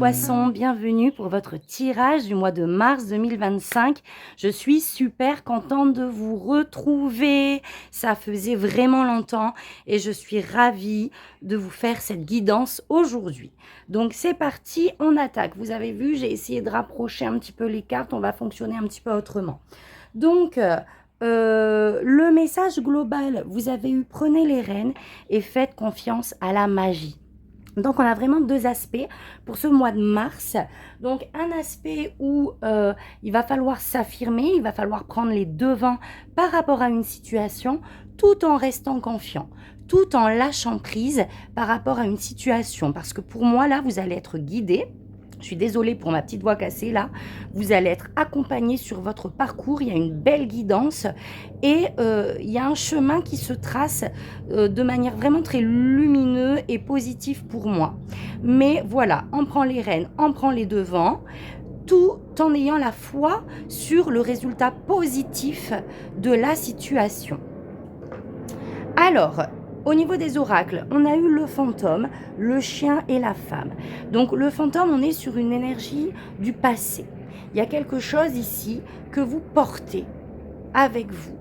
poissons, bienvenue pour votre tirage du mois de mars 2025. Je suis super contente de vous retrouver. Ça faisait vraiment longtemps et je suis ravie de vous faire cette guidance aujourd'hui. Donc c'est parti, on attaque. Vous avez vu, j'ai essayé de rapprocher un petit peu les cartes. On va fonctionner un petit peu autrement. Donc, le message global, vous avez eu prenez les rênes et faites confiance à la magie. Donc, on a vraiment deux aspects pour ce mois de mars. Donc, un aspect où il va falloir s'affirmer, il va falloir prendre les devants par rapport à une situation tout en restant confiant, tout en lâchant prise par rapport à une situation. Parce que pour moi, là, vous allez être guidé. Je suis désolée pour ma petite voix cassée là. Vous allez être accompagné sur votre parcours. Il y a une belle guidance et il y a un chemin qui se trace de manière vraiment très lumineuse et positive pour moi. Mais voilà, on prend les rênes, on prend les devants, tout en ayant la foi sur le résultat positif de la situation. Alors, au niveau des oracles, on a eu le fantôme, le chien et la femme. Donc le fantôme, on est sur une énergie du passé. Il y a quelque chose ici que vous portez avec vous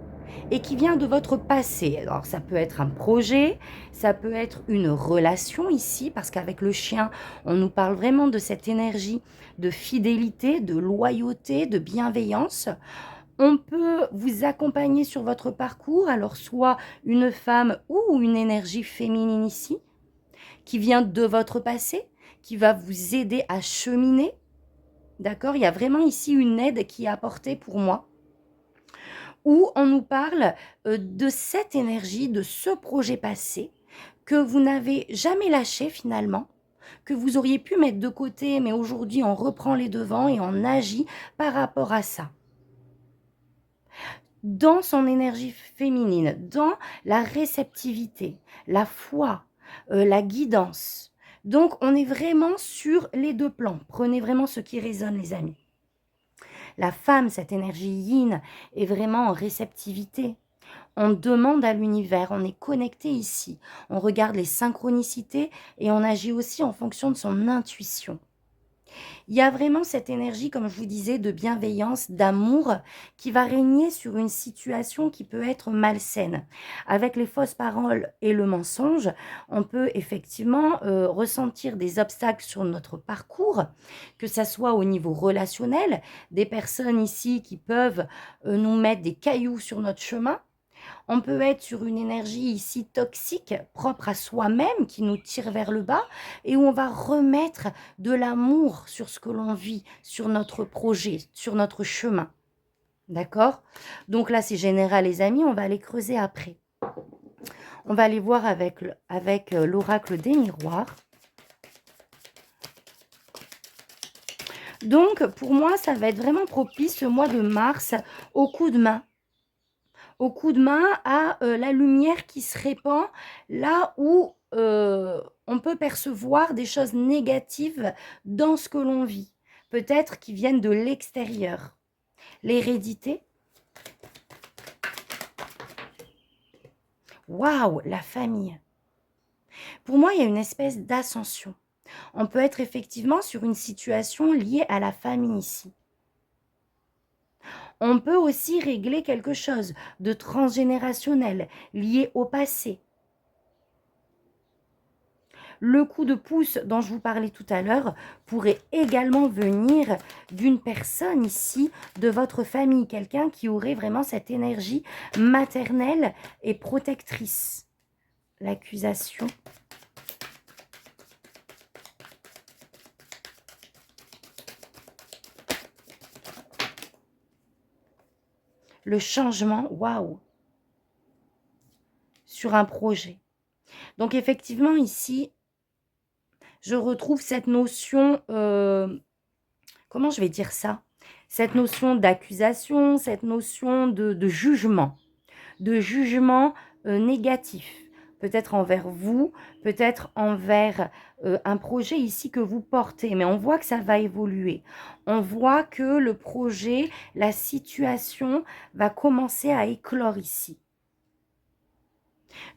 et qui vient de votre passé. Alors ça peut être un projet, ça peut être une relation ici, parce qu'avec le chien, on nous parle vraiment de cette énergie de fidélité, de loyauté, de bienveillance. On peut vous accompagner sur votre parcours, alors soit une femme ou une énergie féminine ici, qui vient de votre passé, qui va vous aider à cheminer. D'accord? Il y a vraiment ici une aide qui est apportée pour moi, où on nous parle de cette énergie, de ce projet passé, que vous n'avez jamais lâché finalement, que vous auriez pu mettre de côté, mais aujourd'hui on reprend les devants et on agit par rapport à ça. Dans son énergie féminine, dans la réceptivité, la foi, la guidance. Donc, on est vraiment sur les deux plans. Prenez vraiment ce qui résonne, les amis. La femme, cette énergie yin, est vraiment en réceptivité. On demande à l'univers, on est connecté ici. On regarde les synchronicités et on agit aussi en fonction de son intuition. Il y a vraiment cette énergie, comme je vous disais, de bienveillance, d'amour qui va régner sur une situation qui peut être malsaine. Avec les fausses paroles et le mensonge, on peut effectivement ressentir des obstacles sur notre parcours, que ça soit au niveau relationnel, des personnes ici qui peuvent nous mettre des cailloux sur notre chemin. On peut être sur une énergie ici toxique, propre à soi-même, qui nous tire vers le bas et où on va remettre de l'amour sur ce que l'on vit, sur notre projet, sur notre chemin. D'accord? Donc là, c'est général, les amis, on va aller creuser après. On va aller voir avec l'oracle des miroirs. Donc, pour moi, ça va être vraiment propice ce mois de mars au coup de main. Au coup de main à la lumière qui se répand là où on peut percevoir des choses négatives dans ce que l'on vit, peut-être qui viennent de l'extérieur. L'hérédité. Waouh, la famille. Pour moi, il y a une espèce d'ascension. On peut être effectivement sur une situation liée à la famille ici. On peut aussi régler quelque chose de transgénérationnel, lié au passé. Le coup de pouce dont je vous parlais tout à l'heure pourrait également venir d'une personne ici, de votre famille, quelqu'un qui aurait vraiment cette énergie maternelle et protectrice. L'accusation. Le changement, waouh, sur un projet. Donc effectivement ici, je retrouve cette notion, comment je vais dire ça? Cette notion d'accusation, cette notion de jugement négatif. Peut-être envers vous, peut-être envers un projet ici que vous portez. Mais on voit que ça va évoluer. On voit que le projet, la situation va commencer à éclore ici.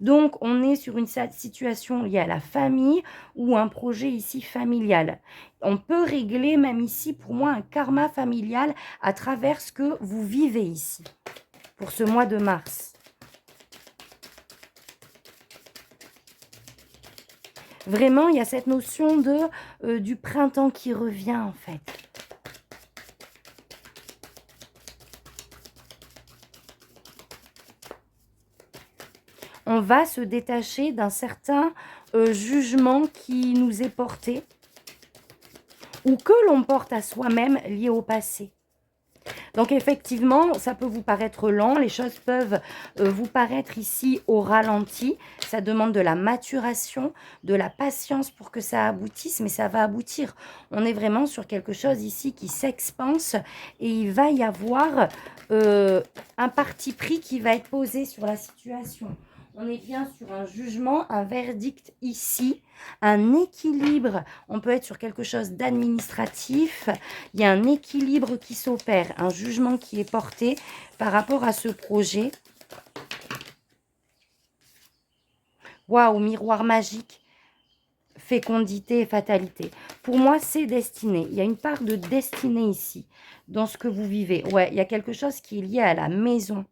Donc, on est sur une situation liée à la famille ou un projet ici familial. On peut régler même ici, pour moi, un karma familial à travers ce que vous vivez ici, pour ce mois de mars. Vraiment, il y a cette notion du printemps qui revient, en fait. On va se détacher d'un certain jugement qui nous est porté ou que l'on porte à soi-même lié au passé. Donc effectivement, ça peut vous paraître lent, les choses peuvent vous paraître ici au ralenti. Ça demande de la maturation, de la patience pour que ça aboutisse, mais ça va aboutir. On est vraiment sur quelque chose ici qui s'expanse et il va y avoir un parti pris qui va être posé sur la situation. On est bien sur un jugement, un verdict ici, un équilibre. On peut être sur quelque chose d'administratif. Il y a un équilibre qui s'opère, un jugement qui est porté par rapport à ce projet. Waouh, miroir magique, fécondité et fatalité. Pour moi, c'est destiné. Il y a une part de destinée ici, dans ce que vous vivez. Ouais, il y a quelque chose qui est lié à la maison.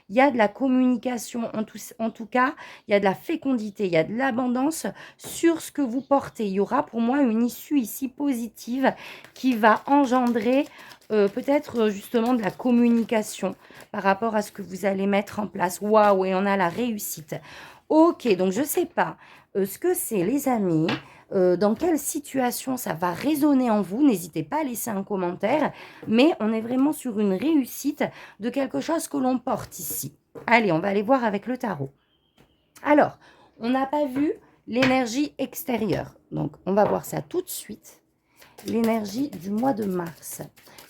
Il y a de la communication, en tout cas, il y a de la fécondité, il y a de l'abondance sur ce que vous portez. Il y aura pour moi une issue ici positive qui va engendrer peut-être justement de la communication par rapport à ce que vous allez mettre en place. Waouh, et on a la réussite. Ok, donc je ne sais pas ce que c'est les amis. Dans quelle situation ça va résonner en vous, n'hésitez pas à laisser un commentaire, mais on est vraiment sur une réussite de quelque chose que l'on porte ici. Allez, on va aller voir avec le tarot. Alors, on n'a pas vu l'énergie extérieure, donc on va voir ça tout de suite. L'énergie du mois de mars.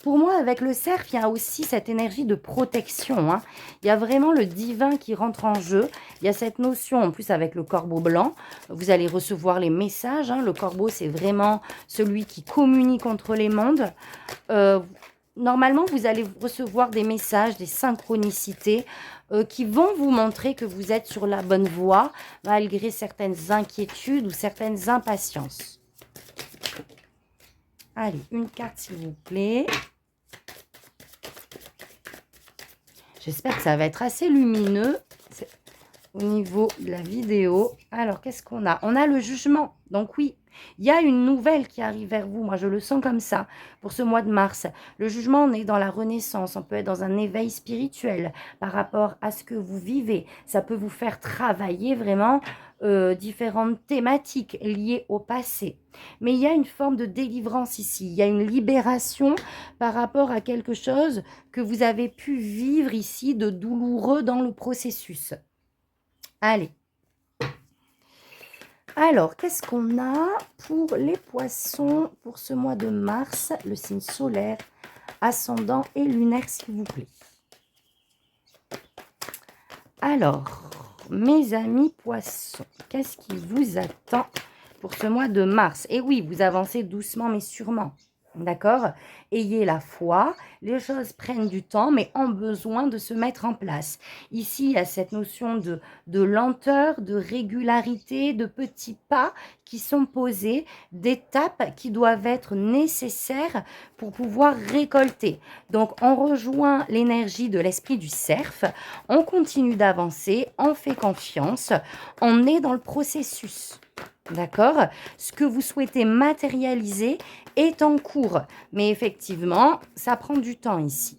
Pour moi, avec le cerf, il y a aussi cette énergie de protection. Hein. Il y a vraiment le divin qui rentre en jeu. Il y a cette notion, en plus avec le corbeau blanc, vous allez recevoir les messages. Hein. Le corbeau, c'est vraiment celui qui communique entre les mondes. Normalement, vous allez recevoir des messages, des synchronicités qui vont vous montrer que vous êtes sur la bonne voie, malgré certaines inquiétudes ou certaines impatiences. Allez, une carte s'il vous plaît. J'espère que ça va être assez lumineux au niveau de la vidéo. Alors, qu'est-ce qu'on a? On a le jugement. Donc oui, il y a une nouvelle qui arrive vers vous. Moi, je le sens comme ça pour ce mois de mars. Le jugement, on est dans la renaissance. On peut être dans un éveil spirituel par rapport à ce que vous vivez. Ça peut vous faire travailler vraiment différentes thématiques liées au passé. Mais il y a une forme de délivrance ici. Il y a une libération par rapport à quelque chose que vous avez pu vivre ici de douloureux dans le processus. Allez. Alors, qu'est-ce qu'on a pour les poissons pour ce mois de mars? Le signe solaire, ascendant et lunaire, s'il vous plaît. Alors, mes amis poissons, qu'est-ce qui vous attend pour ce mois de mars? Et oui, vous avancez doucement mais sûrement. D'accord? Ayez la foi, les choses prennent du temps, mais ont besoin de se mettre en place. Ici, il y a cette notion de lenteur, de régularité, de petits pas qui sont posés, d'étapes qui doivent être nécessaires pour pouvoir récolter. Donc, on rejoint l'énergie de l'esprit du cerf, on continue d'avancer, on fait confiance, on est dans le processus. D'accord? Ce que vous souhaitez matérialiser est en cours. Mais effectivement, ça prend du temps ici.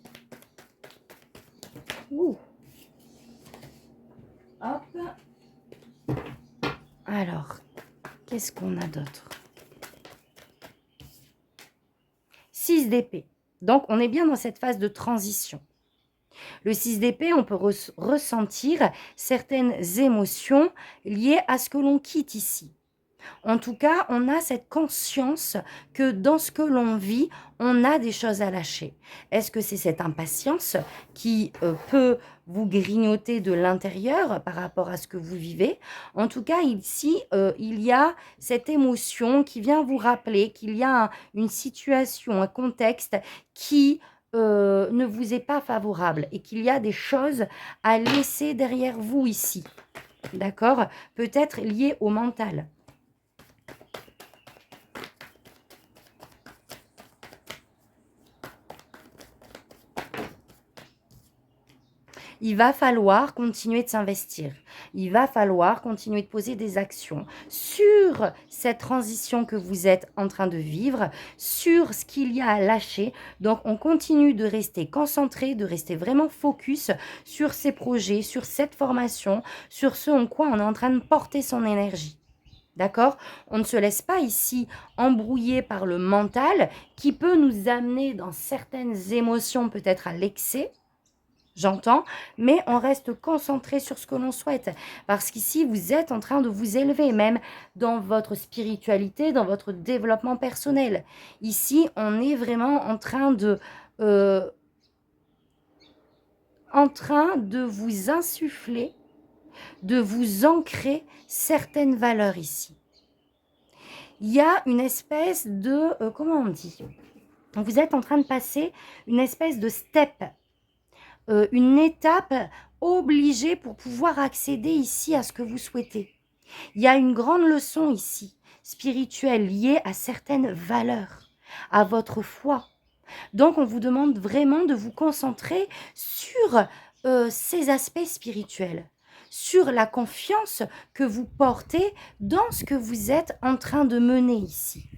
Ouh. Hop. Alors, qu'est-ce qu'on a d'autre? 6 d'épée. Donc, on est bien dans cette phase de transition. Le 6 d'épée, on peut ressentir certaines émotions liées à ce que l'on quitte ici. En tout cas, on a cette conscience que dans ce que l'on vit, on a des choses à lâcher. Est-ce que c'est cette impatience qui peut vous grignoter de l'intérieur par rapport à ce que vous vivez? En tout cas, ici, il y a cette émotion qui vient vous rappeler qu'il y a une situation, un contexte qui ne vous est pas favorable et qu'il y a des choses à laisser derrière vous ici. d'accord? Peut-être lié au mental. Il va falloir continuer de s'investir. Il va falloir continuer de poser des actions sur cette transition que vous êtes en train de vivre, sur ce qu'il y a à lâcher. Donc, on continue de rester concentré, de rester vraiment focus sur ces projets, sur cette formation, sur ce en quoi on est en train de porter son énergie. D'accord? On ne se laisse pas ici embrouiller par le mental qui peut nous amener dans certaines émotions peut-être à l'excès. J'entends, mais on reste concentré sur ce que l'on souhaite. Parce qu'ici, vous êtes en train de vous élever, même dans votre spiritualité, dans votre développement personnel. Ici, on est vraiment euh, en train de vous insuffler, de vous ancrer certaines valeurs ici. Il y a une espèce de, comment on dit? Vous êtes en train de passer une espèce de step, une étape obligée pour pouvoir accéder ici à ce que vous souhaitez. Il y a une grande leçon ici, spirituelle, liée à certaines valeurs, à votre foi. Donc, on vous demande vraiment de vous concentrer sur ces aspects spirituels, sur la confiance que vous portez dans ce que vous êtes en train de mener ici.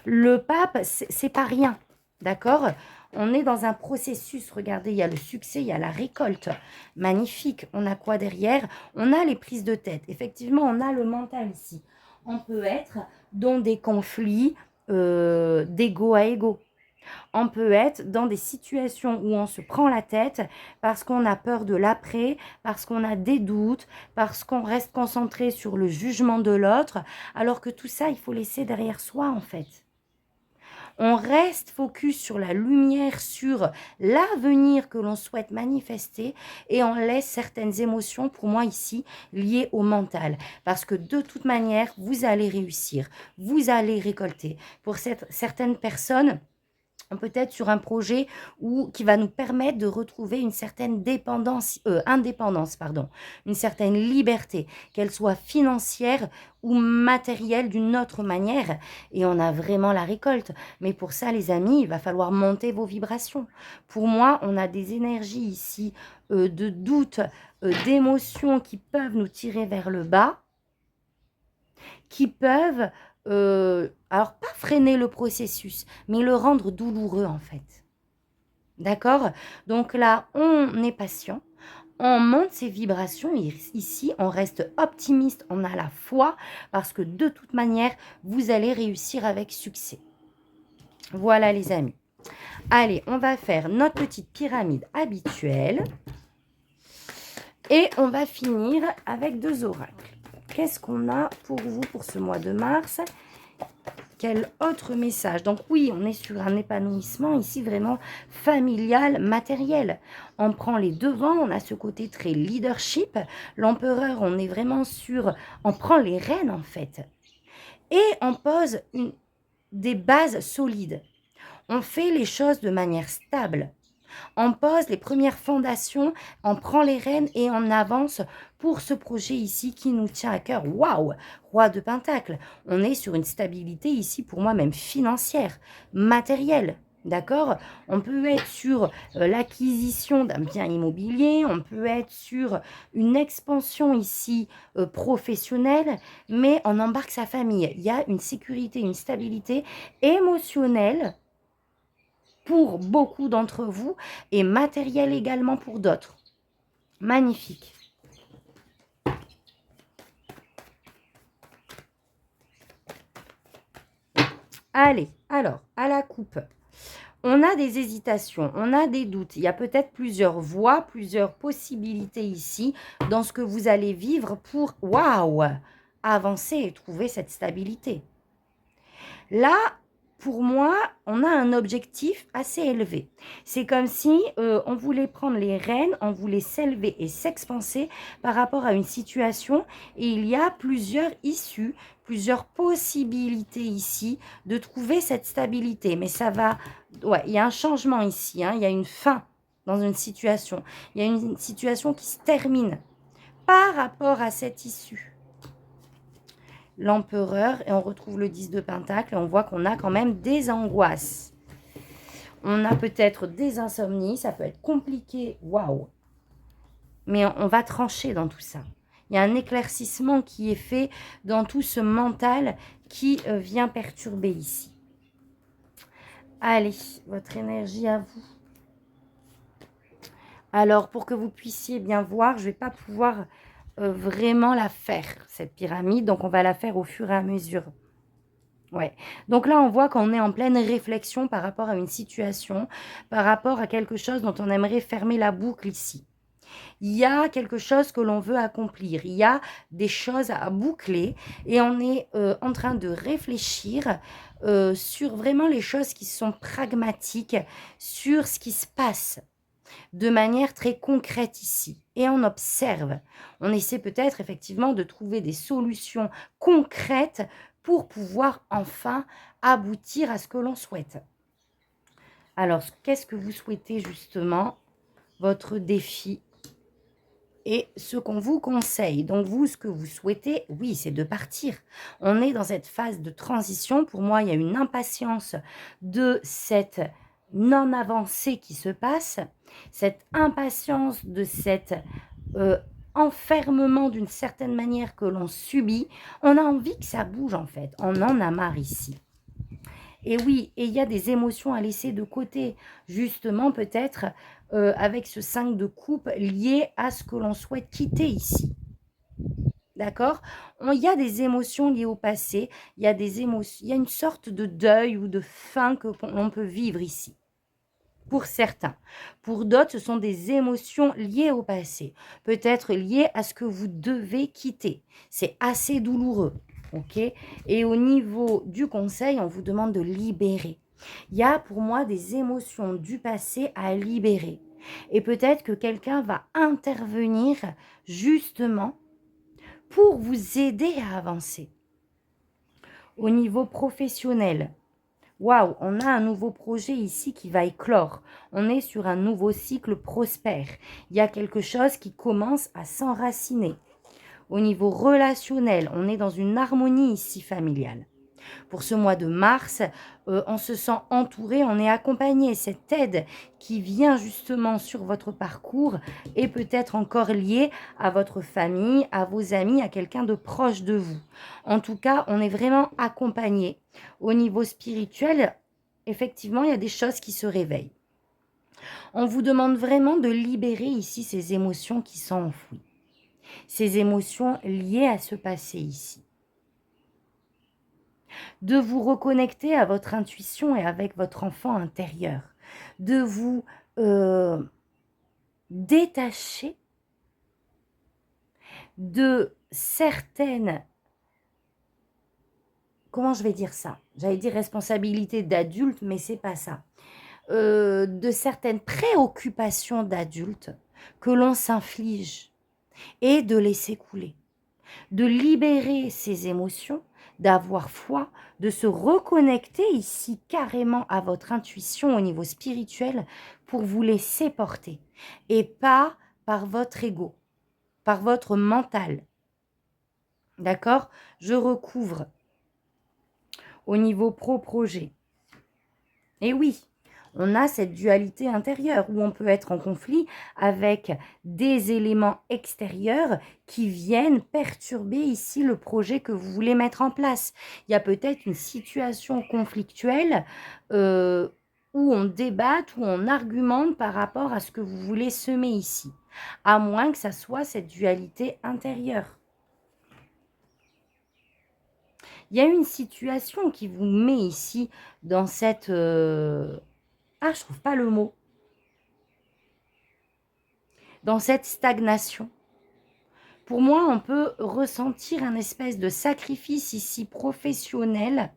Le pape, c'est pas rien, d'accord? On est dans un processus, regardez, il y a le succès, il y a la récolte. Magnifique. On a quoi derrière? On a les prises de tête. Effectivement, on a le mental ici. On peut être dans des conflits d'ego à ego. On peut être dans des situations où on se prend la tête parce qu'on a peur de l'après, parce qu'on a des doutes, parce qu'on reste concentré sur le jugement de l'autre, alors que tout ça, il faut laisser derrière soi en fait. On reste focus sur la lumière, sur l'avenir que l'on souhaite manifester et on laisse certaines émotions, pour moi ici, liées au mental. Parce que de toute manière, vous allez réussir, vous allez récolter. Pour certaines personnes, peut-être sur un projet qui va nous permettre de retrouver une certaine indépendance, une certaine liberté, qu'elle soit financière ou matérielle d'une autre manière. Et on a vraiment la récolte. Mais pour ça, les amis, il va falloir monter vos vibrations. Pour moi, on a des énergies ici de doute, d'émotions qui peuvent nous tirer vers le bas, qui peuvent alors pas freiner le processus, mais le rendre douloureux en fait. D'accord? Donc là, on est patient, on monte ses vibrations, ici, on reste optimiste, on a la foi, parce que de toute manière, vous allez réussir avec succès. Voilà les amis. Allez, on va faire notre petite pyramide habituelle. Et on va finir avec 2 oracles. Qu'est-ce qu'on a pour vous pour ce mois de mars? Quel autre message? Donc oui, on est sur un épanouissement ici vraiment familial, matériel. On prend les devants, on a ce côté très leadership. L'empereur, on est vraiment sur... On prend les rênes en fait. Et on pose des bases solides. On fait les choses de manière stable. On pose les premières fondations, on prend les rênes et on avance pour ce projet ici qui nous tient à cœur. Waouh! Roi de Pentacle. On est sur une stabilité ici, pour moi, même financière, matérielle. D'accord? On peut être sur l'acquisition d'un bien immobilier, on peut être sur une expansion ici professionnelle, mais on embarque sa famille. Il y a une sécurité, une stabilité émotionnelle pour beaucoup d'entre vous et matériel également pour d'autres. Magnifique. Allez, alors, à la coupe. On a des hésitations, on a des doutes. Il y a peut-être plusieurs voies, plusieurs possibilités ici dans ce que vous allez vivre pour, waouh, avancer et trouver cette stabilité. Là, pour moi, on a un objectif assez élevé. C'est comme si on voulait prendre les rênes, on voulait s'élever et s'expanser par rapport à une situation. Et il y a plusieurs issues, plusieurs possibilités ici de trouver cette stabilité. Mais ça va... Ouais, il y a un changement ici, hein, il y a une fin dans une situation. Il y a une situation qui se termine. par rapport à cette issue. L'empereur, et on retrouve le 10 de Pentacle, et on voit qu'on a quand même des angoisses. On a peut-être des insomnies, ça peut être compliqué, waouh. Mais on va trancher dans tout ça. Il y a un éclaircissement qui est fait dans tout ce mental qui vient perturber ici. Allez, votre énergie à vous. Alors, pour que vous puissiez bien voir, je ne vais pas pouvoir vraiment la faire, cette pyramide. Donc, on va la faire au fur et à mesure. Ouais. Donc là, on voit qu'on est en pleine réflexion par rapport à une situation, par rapport à quelque chose dont on aimerait fermer la boucle ici. Il y a quelque chose que l'on veut accomplir. Il y a des choses à boucler et on est en train de réfléchir sur vraiment les choses qui sont pragmatiques, sur ce qui se passe de manière très concrète ici. Et on observe. On essaie peut-être effectivement de trouver des solutions concrètes pour pouvoir enfin aboutir à ce que l'on souhaite. Alors, qu'est-ce que vous souhaitez justement? Votre défi et ce qu'on vous conseille. Donc vous, ce que vous souhaitez, oui, c'est de partir. On est dans cette phase de transition. Pour moi, il y a une impatience de cette non-avancée qui se passe, cette impatience de cet enfermement d'une certaine manière que l'on subit. On a envie que ça bouge en fait. On en a marre ici. Et oui, et il y a des émotions à laisser de côté, justement peut-être avec ce 5 de coupe lié à ce que l'on souhaite quitter ici. D'accord? Il y a des émotions liées au passé, il y a des émotions, il y a une sorte de deuil ou de fin que l'on peut vivre ici. Pour certains. Pour d'autres, ce sont des émotions liées au passé. Peut-être liées à ce que vous devez quitter. C'est assez douloureux. Ok? Et au niveau du conseil, on vous demande de libérer. Il y a pour moi des émotions du passé à libérer. Et peut-être que quelqu'un va intervenir justement pour vous aider à avancer. Au niveau professionnel, waouh, on a un nouveau projet ici qui va éclore. On est sur un nouveau cycle prospère. Il y a quelque chose qui commence à s'enraciner. Au niveau relationnel, on est dans une harmonie ici familiale. Pour ce mois de mars, on se sent entouré, on est accompagné. Cette aide qui vient justement sur votre parcours est peut-être encore liée à votre famille, à vos amis, à quelqu'un de proche de vous. En tout cas, on est vraiment accompagné. Au niveau spirituel, effectivement, il y a des choses qui se réveillent. On vous demande vraiment de libérer ici ces émotions qui sont enfouies. Ces émotions liées à ce passé ici. De vous reconnecter à votre intuition et avec votre enfant intérieur. De vous détacher de certaines, comment je vais dire ça? J'allais dire responsabilité d'adulte, mais c'est pas ça. De certaines préoccupations d'adulte que l'on s'inflige et de laisser couler. De libérer ses émotions, d'avoir foi, de se reconnecter ici carrément à votre intuition au niveau spirituel pour vous laisser porter et pas par votre ego, par votre mental. D'accord? Je recouvre au niveau pro-projet. Et oui, on a cette dualité intérieure où on peut être en conflit avec des éléments extérieurs qui viennent perturber ici le projet que vous voulez mettre en place. Il y a peut-être une situation conflictuelle où on débatte, où on argumente par rapport à ce que vous voulez semer ici, à moins que ça soit cette dualité intérieure. Il y a une situation qui vous met ici dans cette... Ah, je trouve pas le mot. Dans cette stagnation. Pour moi, on peut ressentir un espèce de sacrifice ici professionnel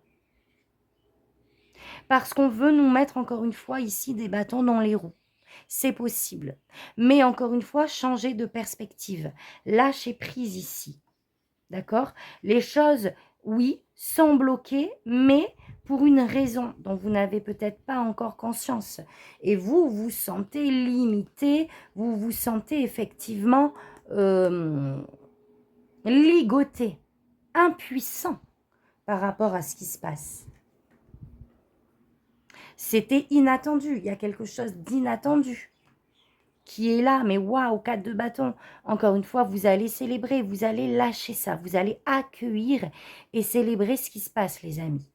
parce qu'on veut nous mettre encore une fois ici des bâtons dans les roues. C'est possible. Mais encore une fois, changer de perspective. Lâcher prise ici. D'accord? Les choses, oui, sont bloquées, mais pour une raison dont vous n'avez peut-être pas encore conscience. Et vous vous sentez limité, vous vous sentez effectivement ligoté, impuissant par rapport à ce qui se passe. C'était inattendu, il y a quelque chose d'inattendu qui est là, mais waouh, 4 de bâton. Encore une fois, vous allez célébrer, vous allez lâcher ça, vous allez accueillir et célébrer ce qui se passe, les amis.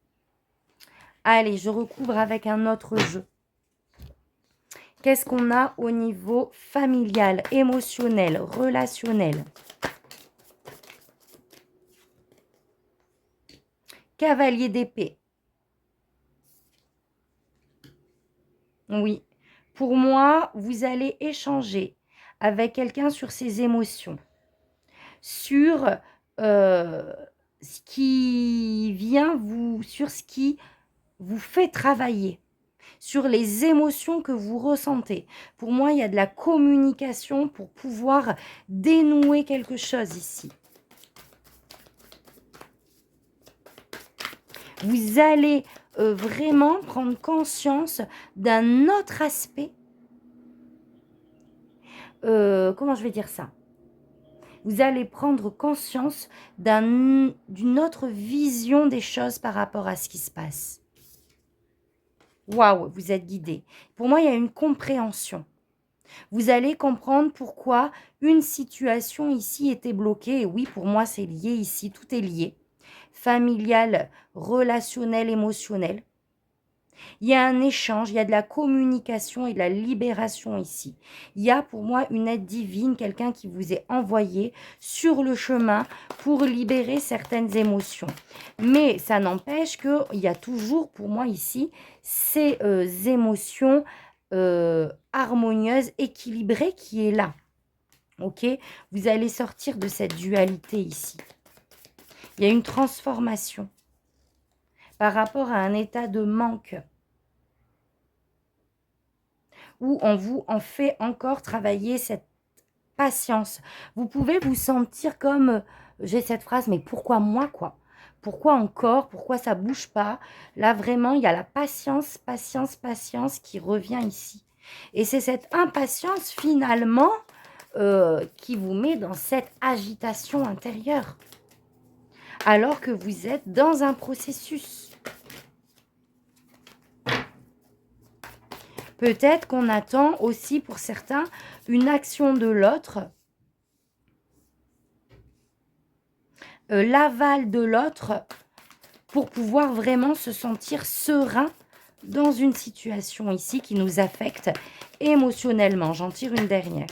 Allez, je recouvre avec un autre jeu. Qu'est-ce qu'on a au niveau familial, émotionnel, relationnel? Cavalier d'épée. Oui. Pour moi, vous allez échanger avec quelqu'un sur ses émotions, sur ce qui vient sur ce qui vous fait travailler, sur les émotions que vous ressentez. Pour moi, il y a de la communication pour pouvoir dénouer quelque chose ici. Vous allez vraiment prendre conscience d'un autre aspect. Comment je vais dire ça? Vous allez prendre conscience d'une autre vision des choses par rapport à ce qui se passe. Waouh, vous êtes guidé. Pour moi, il y a une compréhension. Vous allez comprendre pourquoi une situation ici était bloquée. Et oui, pour moi, c'est lié ici, tout est lié. Familial, relationnel, émotionnel. Il y a un échange, il y a de la communication et de la libération ici. Il y a pour moi une aide divine, quelqu'un qui vous est envoyé sur le chemin pour libérer certaines émotions. Mais ça n'empêche qu'il y a toujours pour moi ici ces émotions harmonieuses, équilibrées qui est là. Ok? Vous allez sortir de cette dualité ici. Il y a une transformation par rapport à un état de manque où on vous en fait encore travailler cette patience. Vous pouvez vous sentir comme, j'ai cette phrase, mais pourquoi moi quoi? Pourquoi encore? Pourquoi ça bouge pas? Là vraiment, il y a la patience, patience, patience qui revient ici. Et c'est cette impatience finalement qui vous met dans cette agitation intérieure. Alors que vous êtes dans un processus. Peut-être qu'on attend aussi pour certains une action de l'autre, l'aval de l'autre pour pouvoir vraiment se sentir serein dans une situation ici qui nous affecte émotionnellement. J'en tire une dernière.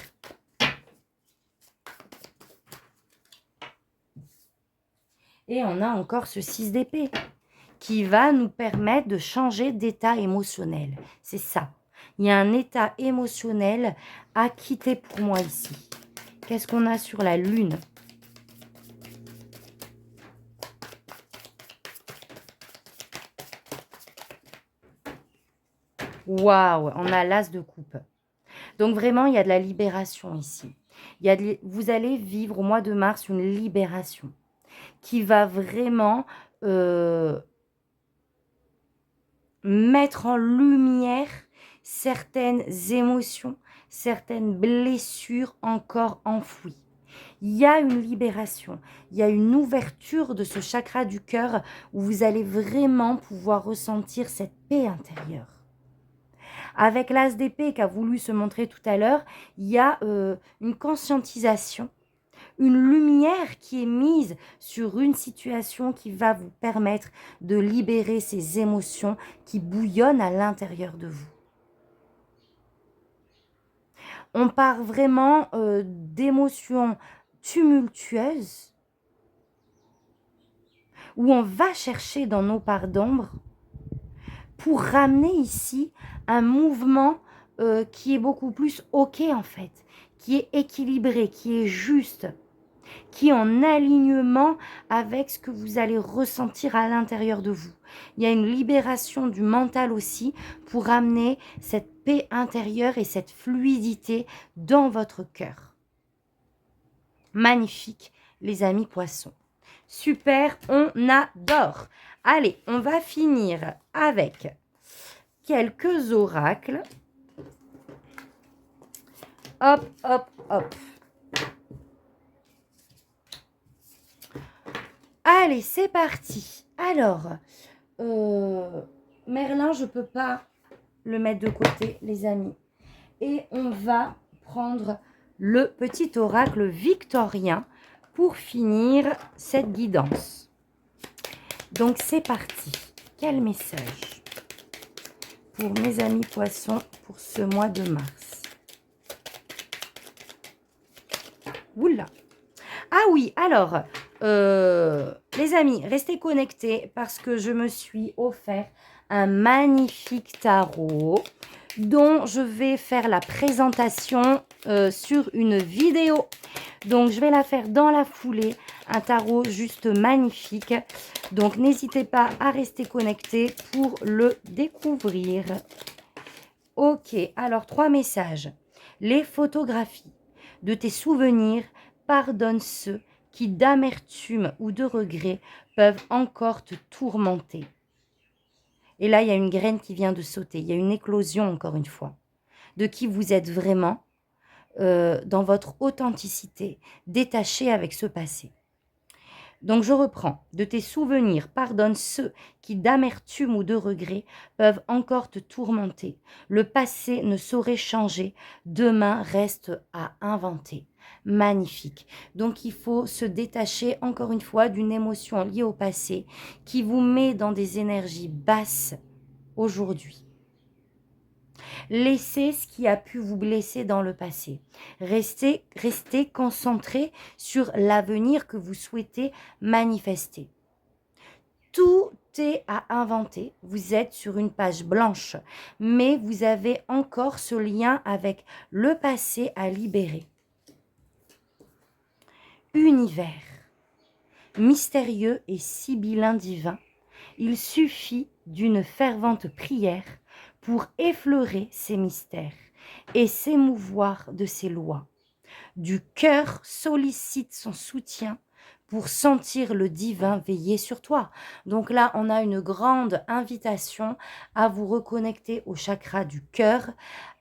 Et on a encore ce 6 d'épée qui va nous permettre de changer d'état émotionnel. C'est ça. Il y a un état émotionnel à quitter pour moi ici. Qu'est-ce qu'on a sur la lune? Waouh, on a l'as de coupe. Donc vraiment, il y a de la libération ici. Vous allez vivre au mois de mars une libération qui va vraiment mettre en lumière certaines émotions, certaines blessures encore enfouies. Il y a une libération, il y a une ouverture de ce chakra du cœur où vous allez vraiment pouvoir ressentir cette paix intérieure. Avec l'as d'épée qui a voulu se montrer tout à l'heure, il y a une conscientisation, une lumière qui est mise sur une situation qui va vous permettre de libérer ces émotions qui bouillonnent à l'intérieur de vous. On part vraiment d'émotions tumultueuses où on va chercher dans nos parts d'ombre pour ramener ici un mouvement qui est beaucoup plus OK en fait, qui est équilibré, qui est juste, qui est en alignement avec ce que vous allez ressentir à l'intérieur de vous. Il y a une libération du mental aussi pour ramener cette paix intérieure et cette fluidité dans votre cœur. Magnifique, les amis poissons. Super, on adore. Allez, on va finir avec quelques oracles. Hop, hop, hop. Allez, c'est parti. Alors, Merlin, je ne peux pas le mettre de côté, les amis. Et on va prendre le petit oracle victorien pour finir cette guidance. Donc, c'est parti. Quel message pour mes amis poissons pour ce mois de mars? Oula! Ah oui, alors, les amis, restez connectés parce que je me suis offert un magnifique tarot dont je vais faire la présentation sur une vidéo. Donc, je vais la faire dans la foulée. Un tarot juste magnifique. Donc, n'hésitez pas à rester connectés pour le découvrir. Ok, alors 3 messages. Les photographies de tes souvenirs pardonnent ceux qui d'amertume ou de regret peuvent encore te tourmenter. Et là, il y a une graine qui vient de sauter. Il y a une éclosion, encore une fois, de qui vous êtes vraiment dans votre authenticité, détaché avec ce passé. Donc, je reprends. De tes souvenirs, pardonne ceux qui, d'amertume ou de regret, peuvent encore te tourmenter. Le passé ne saurait changer. Demain reste à inventer. Magnifique. Donc, il faut se détacher, encore une fois, d'une émotion liée au passé qui vous met dans des énergies basses aujourd'hui. Laissez ce qui a pu vous blesser dans le passé. Restez concentré sur l'avenir que vous souhaitez manifester. Tout est à inventer. Vous êtes sur une page blanche, mais vous avez encore ce lien avec le passé à libérer. Univers, mystérieux et sibyllin divin, il suffit d'une fervente prière pour effleurer ces mystères et s'émouvoir de ces lois. Du cœur sollicite son soutien pour sentir le divin veiller sur toi. Donc là, on a une grande invitation à vous reconnecter au chakra du cœur,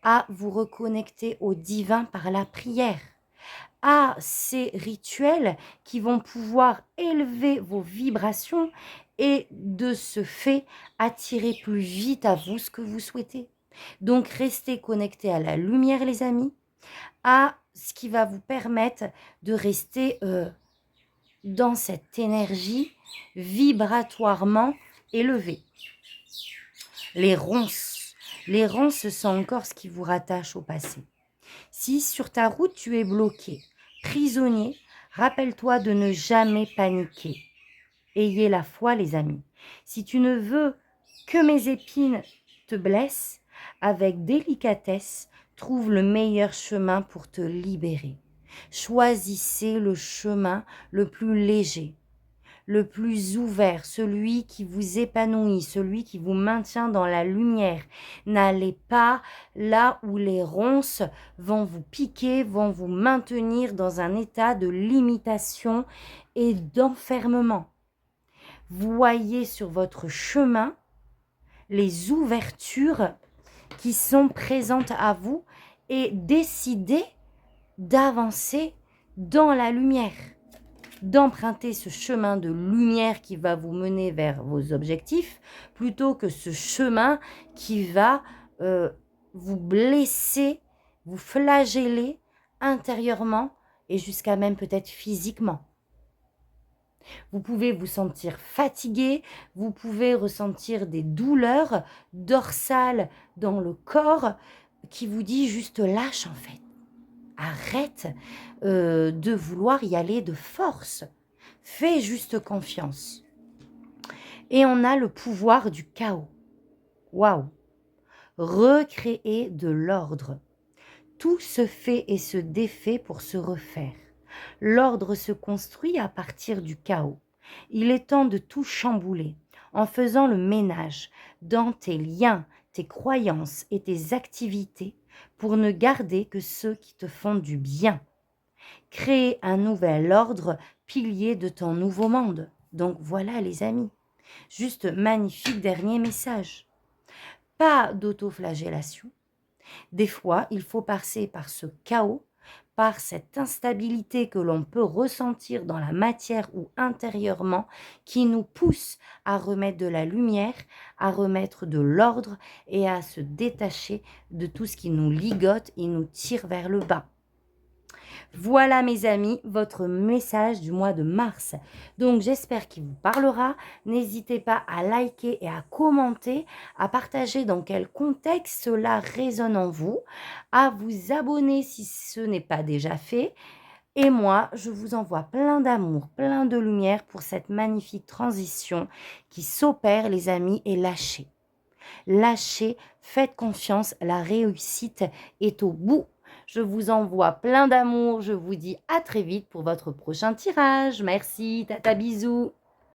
à vous reconnecter au divin par la prière, à ces rituels qui vont pouvoir élever vos vibrations et de ce fait attirer plus vite à vous ce que vous souhaitez. Donc restez connectés à la lumière, les amis, à ce qui va vous permettre de rester dans cette énergie vibratoirement élevée. Les ronces sont encore ce qui vous rattache au passé. Si sur ta route tu es bloqué, prisonnier, rappelle-toi de ne jamais paniquer. Ayez la foi, les amis. Si tu ne veux que mes épines te blessent, avec délicatesse, trouve le meilleur chemin pour te libérer. Choisissez le chemin le plus léger, le plus ouvert, celui qui vous épanouit, celui qui vous maintient dans la lumière. N'allez pas là où les ronces vont vous piquer, vont vous maintenir dans un état de limitation et d'enfermement. Voyez sur votre chemin les ouvertures qui sont présentes à vous et décidez d'avancer dans la lumière, d'emprunter ce chemin de lumière qui va vous mener vers vos objectifs plutôt que ce chemin qui va vous blesser, vous flageller intérieurement et jusqu'à même peut-être physiquement. Vous pouvez vous sentir fatigué, vous pouvez ressentir des douleurs dorsales dans le corps qui vous dit juste lâche en fait. Arrête de vouloir y aller de force. Fais juste confiance. Et on a le pouvoir du chaos. Waouh! Recréer de l'ordre. Tout se fait et se défait pour se refaire. L'ordre se construit à partir du chaos. Il est temps de tout chambouler en faisant le ménage dans tes liens, tes croyances et tes activités pour ne garder que ceux qui te font du bien. Créer un nouvel ordre, pilier de ton nouveau monde. Donc voilà les amis, juste magnifique dernier message. Pas d'autoflagellation. Des fois, il faut passer par ce chaos par cette instabilité que l'on peut ressentir dans la matière ou intérieurement, qui nous pousse à remettre de la lumière, à remettre de l'ordre et à se détacher de tout ce qui nous ligote et nous tire vers le bas. Voilà mes amis, votre message du mois de mars. Donc j'espère qu'il vous parlera. N'hésitez pas à liker et à commenter, à partager dans quel contexte cela résonne en vous, à vous abonner si ce n'est pas déjà fait. Et moi, je vous envoie plein d'amour, plein de lumière pour cette magnifique transition qui s'opère les amis, et lâchez. Lâchez, faites confiance, la réussite est au bout. Je vous envoie plein d'amour, je vous dis à très vite pour votre prochain tirage. Merci, tata bisous.